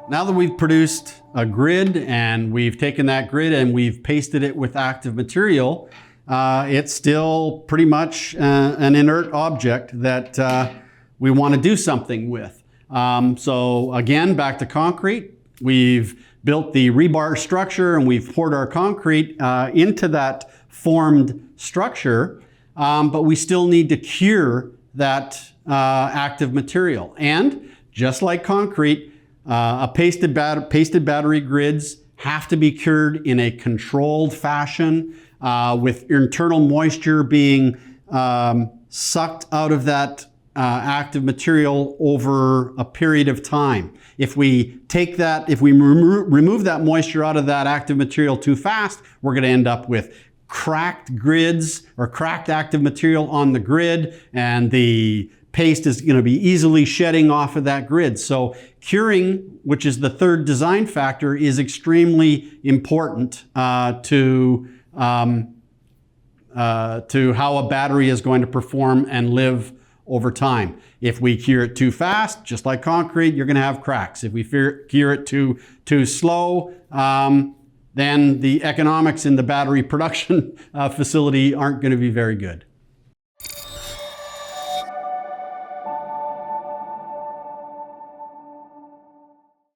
Now that we've produced a grid and we've taken that grid and we've pasted it with active material, it's still pretty much an inert object that we want to do something with. So again, back to concrete. We've built the rebar structure and we've poured our concrete into that formed structure, but we still need to cure that active material. And just like concrete, pasted battery grids have to be cured in a controlled fashion with internal moisture being sucked out of that active material over a period of time. If we remove that moisture out of that active material too fast, we're going to end up with cracked grids or cracked active material on the grid, and the paste is going to be easily shedding off of that grid. So curing, which is the third design factor, is extremely important to how a battery is going to perform and live over time. If we cure it too fast, just like concrete, you're going to have cracks. If we cure it too slow, then the economics in the battery production facility aren't going to be very good.